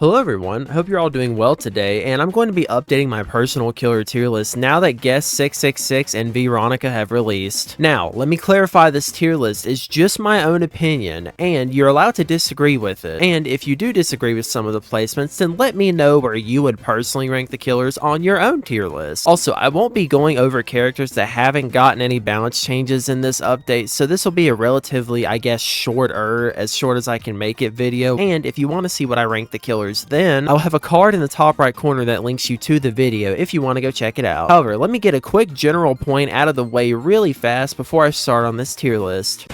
Hello everyone, hope you're all doing well today, and I'm going to be updating my personal killer tier list now that Guest 666 and Veeronica have released. Now, let me clarify, this tier list is just my own opinion, and you're allowed to disagree with it. And if you do disagree with some of the placements, then let me know where you would personally rank the killers on your own tier list. Also, I won't be going over characters that haven't gotten any balance changes in this update, so this will be a relatively, I guess, shorter, as short as I can make it video. And if you want to see what I rank the killers, then I'll have a card in the top right corner that links you to the video if you want to go check it out. However, let me get a quick general point out of the way really fast before I start on this tier list.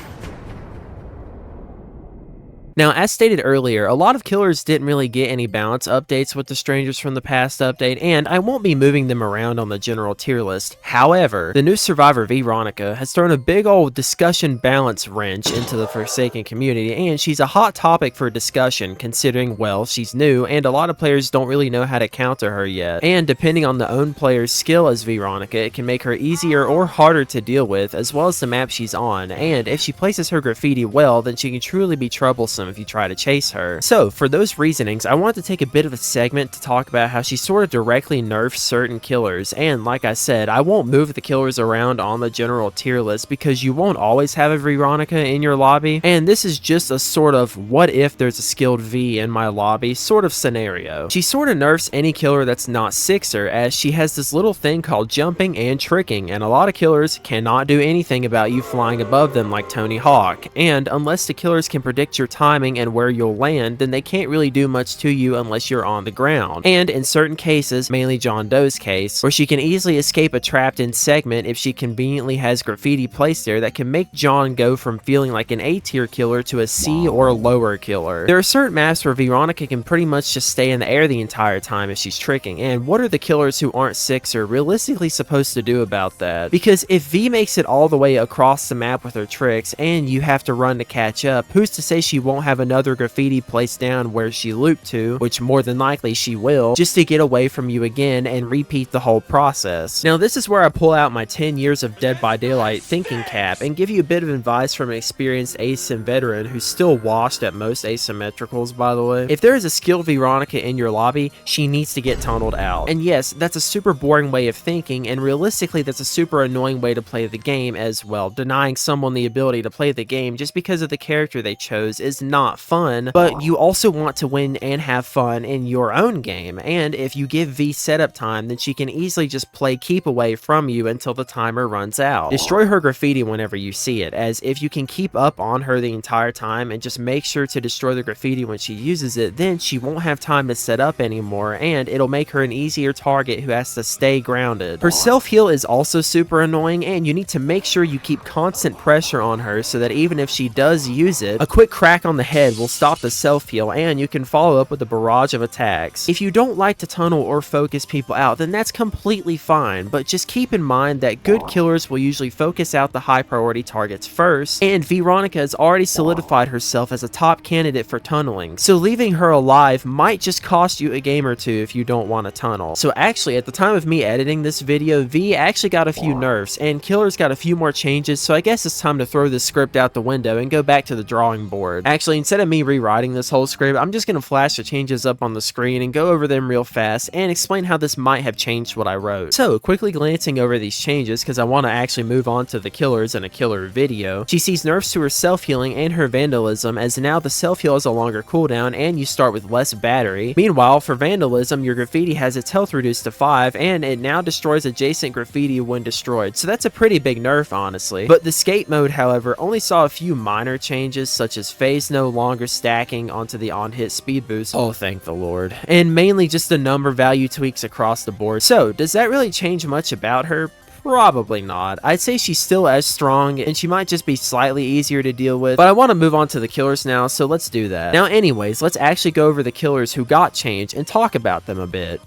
Now, as stated earlier, a lot of killers didn't really get any balance updates with the Strangers from the Past update, and I won't be moving them around on the general tier list. However, the new survivor Veeronica has thrown a big old discussion balance wrench into the Forsaken community, and she's a hot topic for discussion considering, well, she's new and a lot of players don't really know how to counter her yet. And depending on the own player's skill as Veeronica, it can make her easier or harder to deal with, as well as the map she's on, and if she places her graffiti well, then she can truly be troublesome if you try to chase her. So, for those reasonings, I wanted to take a bit of a segment to talk about how she sort of directly nerfs certain killers, and like I said, I won't move the killers around on the general tier list because you won't always have a Veeronica in your lobby, and this is just a sort of what if there's a skilled V in my lobby sort of scenario. She sort of nerfs any killer that's not Sixer, as she has this little thing called jumping and tricking, and a lot of killers cannot do anything about you flying above them like Tony Hawk, and unless the killers can predict your timing and where you'll land, then they can't really do much to you unless you're on the ground. And in certain cases, mainly John Doe's case, where she can easily escape a trapped in segment if she conveniently has graffiti placed there that can make John go from feeling like an A tier killer to a C or lower killer. There are certain maps where Veeronica can pretty much just stay in the air the entire time if she's tricking, and what are the killers who aren't Sixer realistically supposed to do about that? Because if V makes it all the way across the map with her tricks and you have to run to catch up, who's to say she won't have another graffiti placed down where she looped to, which more than likely she will, just to get away from you again and repeat the whole process. Now, this is where I pull out my 10 years of Dead by Daylight thinking cap and give you a bit of advice from an experienced asim veteran who's still washed at most asymmetricals, by the way. If there is a skilled Veeronica in your lobby, she needs to get tunneled out. And yes, that's a super boring way of thinking, and realistically that's a super annoying way to play the game as well. Denying someone the ability to play the game just because of the character they chose is not fun, but you also want to win and have fun in your own game, and if you give V setup time, then she can easily just play keep away from you until the timer runs out. Destroy her graffiti whenever you see it, as if you can keep up on her the entire time and just make sure to destroy the graffiti when she uses it, then she won't have time to set up anymore, and it'll make her an easier target who has to stay grounded. Her self-heal is also super annoying, and you need to make sure you keep constant pressure on her so that even if she does use it, a quick crack on the head will stop the self-heal and you can follow up with a barrage of attacks. If you don't like to tunnel or focus people out, then that's completely fine, but just keep in mind that good killers will usually focus out the high priority targets first, and Veeronica has already solidified herself as a top candidate for tunneling, so leaving her alive might just cost you a game or two if you don't want to tunnel. So actually, at the time of me editing this video, V actually got a few nerfs, and killers got a few more changes, so I guess it's time to throw this script out the window and go back to the drawing board. Actually, instead of me rewriting this whole script, I'm just going to flash the changes up on the screen and go over them real fast and explain how this might have changed what I wrote. So, quickly glancing over these changes, because I want to actually move on to the killers in a killer video, she sees nerfs to her self-healing and her vandalism, as now the self-heal has a longer cooldown and you start with less battery. Meanwhile, for vandalism, your graffiti has its health reduced to 5 and it now destroys adjacent graffiti when destroyed, so that's a pretty big nerf, honestly. But the skate mode, however, only saw a few minor changes, such as phase no longer stacking onto the on-hit speed boost, oh thank the lord, and mainly just the number value tweaks across the board. So, does that really change much about her? Probably not. I'd say she's still as strong, and she might just be slightly easier to deal with, but I want to move on to the killers now, so let's do that. Now anyways, let's actually go over the killers who got changed and talk about them a bit.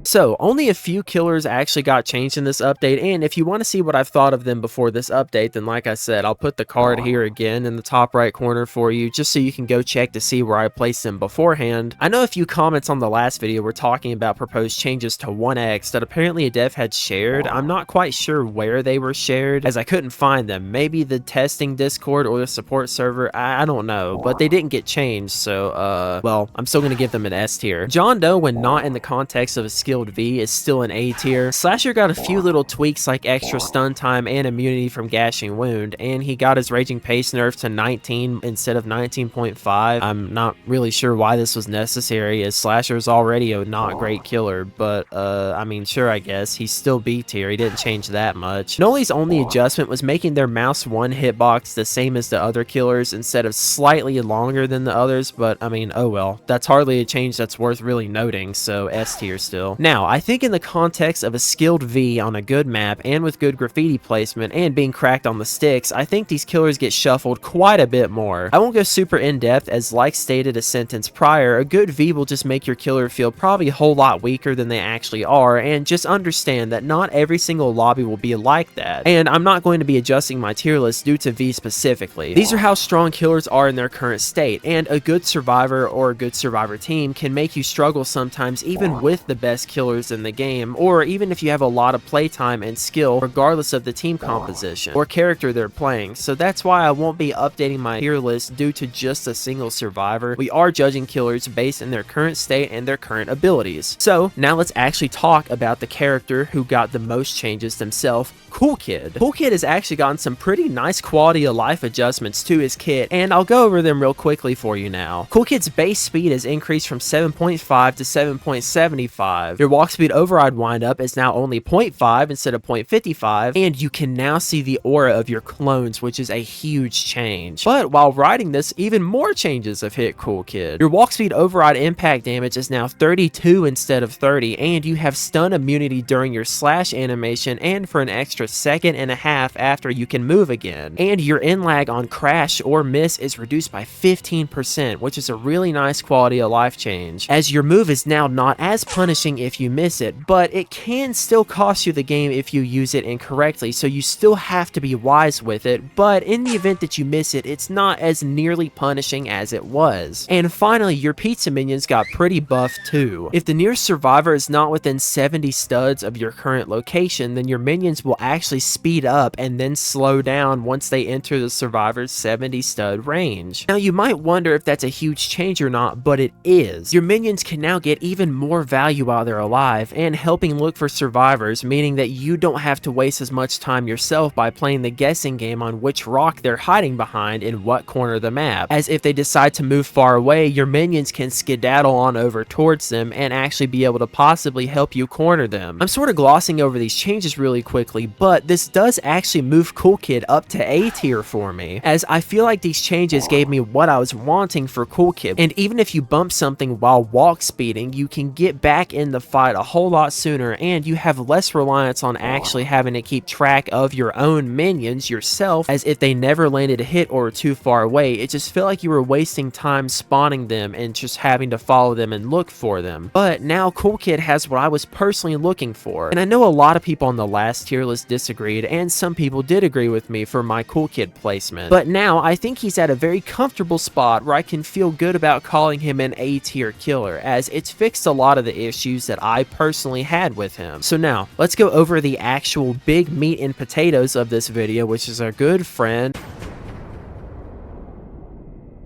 So, only a few killers actually got changed in this update, and if you want to see what I've thought of them before this update, then like I said, I'll put the card here again in the top right corner for you, just so you can go check to see where I placed them beforehand. I know a few comments on the last video were talking about proposed changes to 1x that apparently a dev had shared. I'm not quite sure where they were shared, as I couldn't find them. Maybe the testing Discord or the support server, I don't know, but they didn't get changed, so, well, I'm still gonna give them an S tier. John Doe, when not in the context of a skilled V, is still an A tier. Slasher got a few little tweaks like extra stun time and immunity from gashing wound, and he got his raging pace nerfed to 19 instead of 19.5. I'm not really sure why this was necessary, as Slasher's already a not great killer, but I mean, sure, I guess he's still B tier. He didn't change that much. Noli's only adjustment was making their mouse one hitbox the same as the other killers instead of slightly longer than the others, but I mean, oh well, that's hardly a change that's worth really noting, so S tier still. Now, I think in the context of a skilled V on a good map and with good graffiti placement and being cracked on the sticks, I think these killers get shuffled quite a bit more. I won't go super in depth, as like stated a sentence prior, a good V will just make your killer feel probably a whole lot weaker than they actually are, and just understand that not every single lobby will be like that. And I'm not going to be adjusting my tier list due to V specifically. These are how strong killers are in their current state, and a good survivor or a good survivor team can make you struggle sometimes even with the best killers in the game, or even if you have a lot of playtime and skill regardless of the team composition or character they're playing. So that's why I won't be updating my tier list due to just a single survivor. We are judging killers based in their current state and their current abilities. So now let's actually talk about the character who got the most changes themselves, COOLKID. COOLKID has actually gotten some pretty nice quality of life adjustments to his kit, and I'll go over them real quickly for you now. COOLKID's base speed has increased from 7.5 to 7.75. Your walk speed override windup is now only 0.5 instead of 0.55, and you can now see the aura of your clones, which is a huge change. But while riding this, even more changes have hit COOLKID. Your walk speed override impact damage is now 32 instead of 30, and you have stun immunity during your slash animation and for an extra second and a half after you can move again. And your in lag on crash or miss is reduced by 15%, which is a really nice quality of life change, as your move is now not as punishing if you miss it, but it can still cost you the game if you use it incorrectly, so you still have to be wise with it, but in the event that you miss it, it's not as nearly punishing as it was. And finally, your pizza minions got pretty buffed too. If the nearest survivor is not within 70 studs of your current location, then your minions will actually speed up and then slow down once they enter the survivor's 70 stud range. Now you might wonder if that's a huge change or not, but it is. Your minions can now get even more value while they're alive and helping look for survivors, meaning that you don't have to waste as much time yourself by playing the guessing game on which rock they're hiding behind in what corner of the map, as if they decide to move far away, your minions can skedaddle on over towards them and actually be able to possibly help you corner them. I'm sort of glossing over these changes really quickly, but this does actually move COOLKID up to A tier for me, as I feel like these changes gave me what I was wanting for COOLKID, and even if you bump something while walk speeding, you can get back in the fight a whole lot sooner, and you have less reliance on actually having to keep track of your own minions yourself, as if they never landed a hit or were too far away, it just felt like you were wasting time spawning them and just having to follow them and look for them. But now COOLKID has what I was personally looking for, and I know a lot of people on the last tier list disagreed, and some people did agree with me for my COOLKID placement, but now I think he's at a very comfortable spot where I can feel good about calling him an A tier killer, as it's fixed a lot of the issues that I personally had with him. So now let's go over the actual big meat and potatoes of this video, which is our good friend.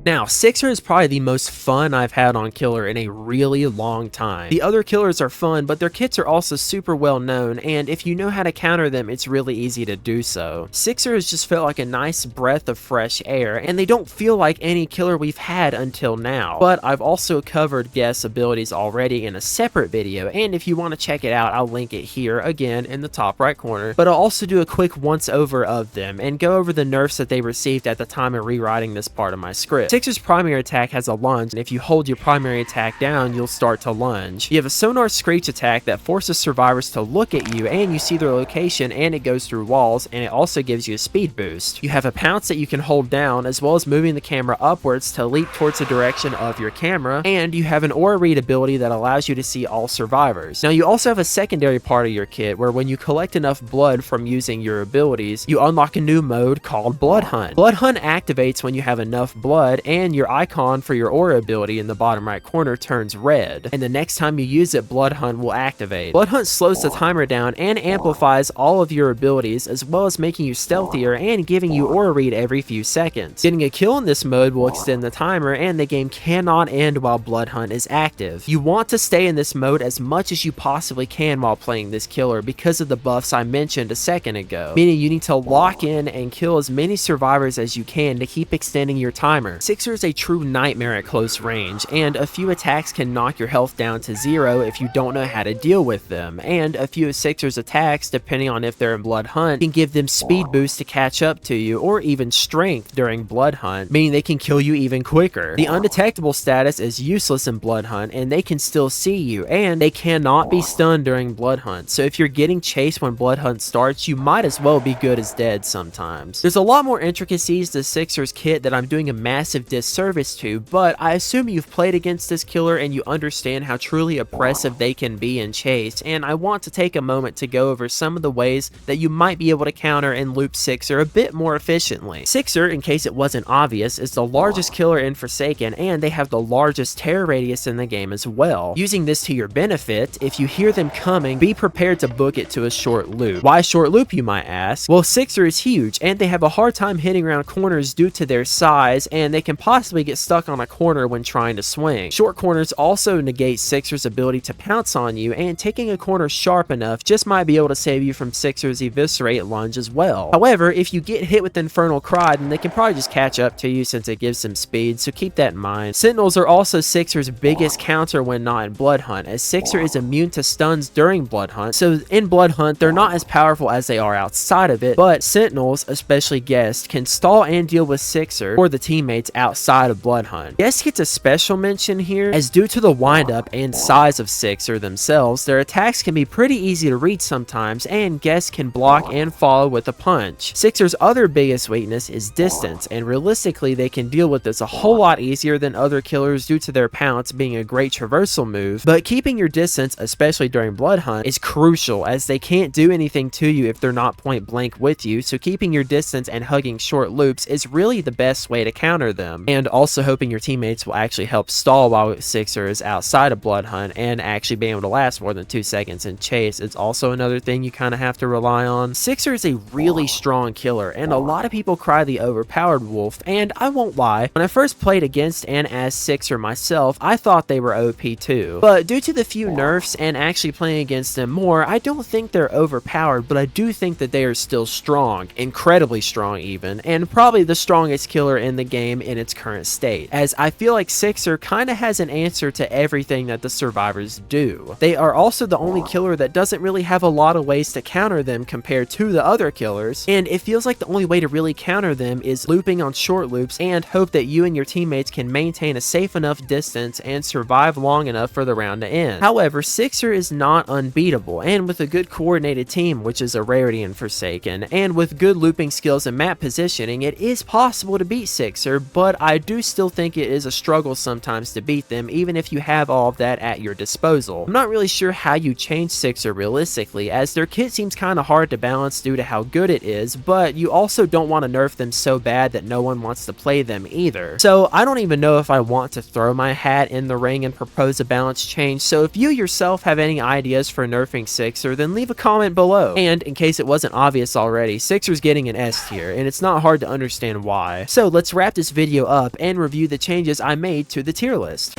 Now, Sixer is probably the most fun I've had on Killer in a really long time. The other killers are fun, but their kits are also super well known, and if you know how to counter them, it's really easy to do so. Sixer has just felt like a nice breath of fresh air, and they don't feel like any killer we've had until now. But I've also covered Guess abilities already in a separate video, and if you want to check it out, I'll link it here again in the top right corner. But I'll also do a quick once over of them and go over the nerfs that they received at the time of rewriting this part of my script. Sixer's primary attack has a lunge, and if you hold your primary attack down, you'll start to lunge. You have a sonar screech attack that forces survivors to look at you and you see their location, and it goes through walls, and it also gives you a speed boost. You have a pounce that you can hold down, as well as moving the camera upwards to leap towards the direction of your camera, and you have an aura read ability that allows you to see all survivors. Now you also have a secondary part of your kit where when you collect enough blood from using your abilities, you unlock a new mode called Blood Hunt. Blood Hunt activates when you have enough blood, and your icon for your aura ability in the bottom right corner turns red, and the next time you use it, Blood Hunt will activate. Blood Hunt slows the timer down and amplifies all of your abilities, as well as making you stealthier and giving you aura read every few seconds. Getting a kill in this mode will extend the timer, and the game cannot end while Blood Hunt is active. You want to stay in this mode as much as you possibly can while playing this killer because of the buffs I mentioned a second ago, meaning you need to lock in and kill as many survivors as you can to keep extending your timer. Sixer is a true nightmare at close range, and a few attacks can knock your health down to 0 if you don't know how to deal with them, and a few of Sixer's attacks, depending on if they're in Blood Hunt, can give them speed boosts to catch up to you, or even strength during Blood Hunt, meaning they can kill you even quicker. The undetectable status is useless in Blood Hunt, and they can still see you, and they cannot be stunned during Blood Hunt, so if you're getting chased when Blood Hunt starts, you might as well be good as dead sometimes. There's a lot more intricacies to Sixer's kit that I'm doing a massive disservice to, but I assume you've played against this killer and you understand how truly oppressive they can be in chase, and I want to take a moment to go over some of the ways that you might be able to counter and loop Sixer a bit more efficiently. Sixer, in case it wasn't obvious, is the largest killer in Forsaken, and they have the largest terror radius in the game as well. Using this to your benefit, if you hear them coming, be prepared to book it to a short loop. Why short loop, you might ask? Well, Sixer is huge, and they have a hard time hitting around corners due to their size, and they can possibly get stuck on a corner when trying to swing. Short corners also negate Sixer's ability to pounce on you, and taking a corner sharp enough just might be able to save you from Sixer's eviscerate lunge as well. However, if you get hit with Infernal Cry, then they can probably just catch up to you since it gives some speed, so keep that in mind. Sentinels are also Sixer's biggest counter when not in Blood Hunt, as Sixer is immune to stuns during Blood Hunt, so in Blood Hunt they're not as powerful as they are outside of it, but Sentinels, especially Guest, can stall and deal with Sixer or the teammates outside of Blood Hunt. Guest gets a special mention here, as due to the windup and size of Sixer themselves, their attacks can be pretty easy to read sometimes, and Guest can block and follow with a punch. Sixer's other biggest weakness is distance, and realistically they can deal with this a whole lot easier than other killers due to their pounce being a great traversal move, but keeping your distance, especially during Blood Hunt, is crucial, as they can't do anything to you if they're not point blank with you, so keeping your distance and hugging short loops is really the best way to counter them, and also hoping your teammates will actually help stall while Sixer is outside of Blood Hunt, and actually being able to last more than 2 seconds in chase is also another thing you kind of have to rely on. Sixer is a really strong killer, and a lot of people cry the overpowered wolf, and I won't lie, when I first played against and as Sixer myself, I thought they were OP too, but due to the few nerfs and actually playing against them more, I don't think they're overpowered, but I do think that they are still strong, incredibly strong even, and probably the strongest killer in the game in its current state, as I feel like Sixer kinda has an answer to everything that the survivors do. They are also the only killer that doesn't really have a lot of ways to counter them compared to the other killers, and it feels like the only way to really counter them is looping on short loops and hope that you and your teammates can maintain a safe enough distance and survive long enough for the round to end. However, Sixer is not unbeatable, and with a good coordinated team, which is a rarity in Forsaken, and with good looping skills and map positioning, it is possible to beat Sixer, but I do still think it is a struggle sometimes to beat them, even if you have all of that at your disposal. I'm not really sure how you change Sixer realistically, as their kit seems kinda hard to balance due to how good it is, but you also don't want to nerf them so bad that no one wants to play them either. So I don't even know if I want to throw my hat in the ring and propose a balance change, so if you yourself have any ideas for nerfing Sixer, then leave a comment below. And in case it wasn't obvious already, Sixer's getting an S tier, and it's not hard to understand why. So let's wrap this video up and review the changes I made to the tier list.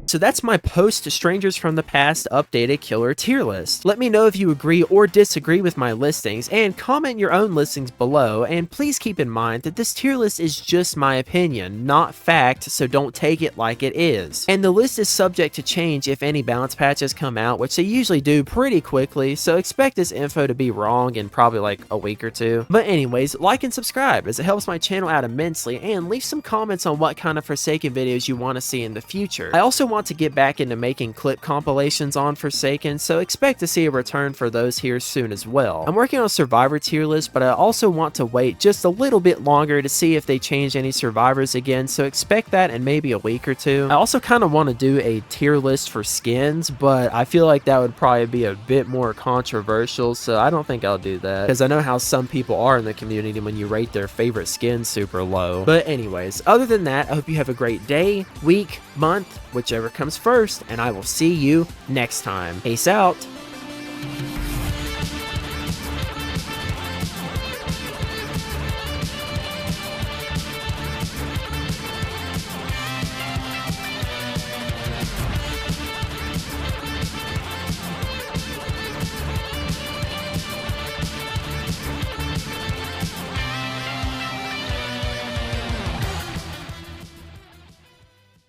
So that's my post Strangers from the Past updated killer tier list. Let me know if you agree or disagree with my listings, and comment your own listings below, and please keep in mind that this tier list is just my opinion, not fact, so don't take it like it is. And the list is subject to change if any balance patches come out, which they usually do pretty quickly, so expect this info to be wrong in probably like a week or two. But anyways, like and subscribe as it helps my channel out immensely, and leave some comments on what kind of Forsaken videos you want to see in the future. I also want to get back into making clip compilations on Forsaken, so expect to see a return for those here soon as well. I'm working on a survivor tier list, but I also want to wait just a little bit longer to see if they change any survivors again, so expect that in maybe a week or two. I also kind of want to do a tier list for skins, but I feel like that would probably be a bit more controversial, so I don't think I'll do that, because I know how some people are in the community when you rate their favorite skin super low. But anyways, other than that, I hope you have a great day, week, month, whichever comes first, and I will see you next time. Peace out.